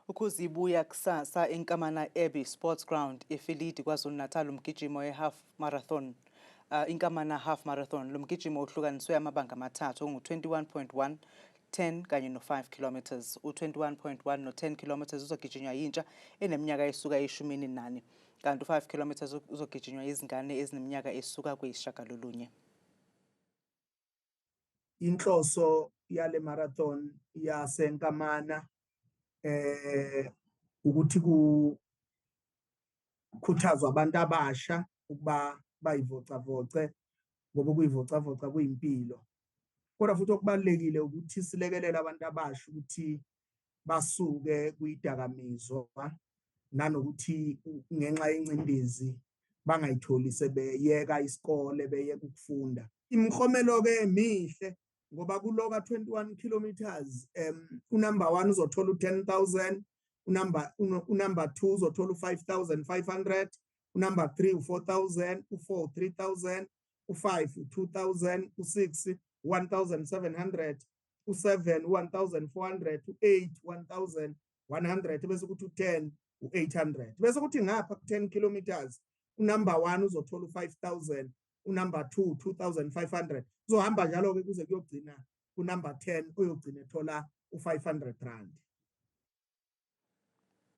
Ukuzibuya kusasa eNkamana Abbey Sports Ground eFilidi KwaZulu-Natal umgijimo half marathon. Inkamana half marathon lo mgijimo uhlukaniswe amabanga amathathu ongu-21.1, 10 kanye no-5 kilometers. U-21.1 no-10 kilometers uzogijinywa yintsha eneminyaka esuka e-14 kanti u-5 kilometers uzogijinywa izingane ezineminyaka esuka kweyisishagalolunye. Inhloso yale marathon yaseNkamana ukuthi kukhuthazwa abantu abasha ukuba bayivocavoce ngoba kuyivocavoca kuyimpilo. Kodwa futhi okubalekile ukuthi silekelele abantu abasha ukuthi basuke kuyidakamizwa nanokuthi ngenxa yencindezi bangayitholi sebeyeka isikole beyeka ukufunda. Imkhomelo ke mihle ngoba kuloka 21 kilometers unumber 1 uzothola u10,000, unumber 2 uzothola u5,500, unumber 3 u4,000, u4 3,000, u5 u2,000, u6 1,700, u7 1,400, u8 1,100 bese kuthi u10 u800. Bese kuthi ngapha ku10 kilometers unumber 1 uzothola u5,000, unumber 2 2,500. Uzohamba njalo ke kuze kuyogcina unumber 10 oyogcina ethola u500 rand.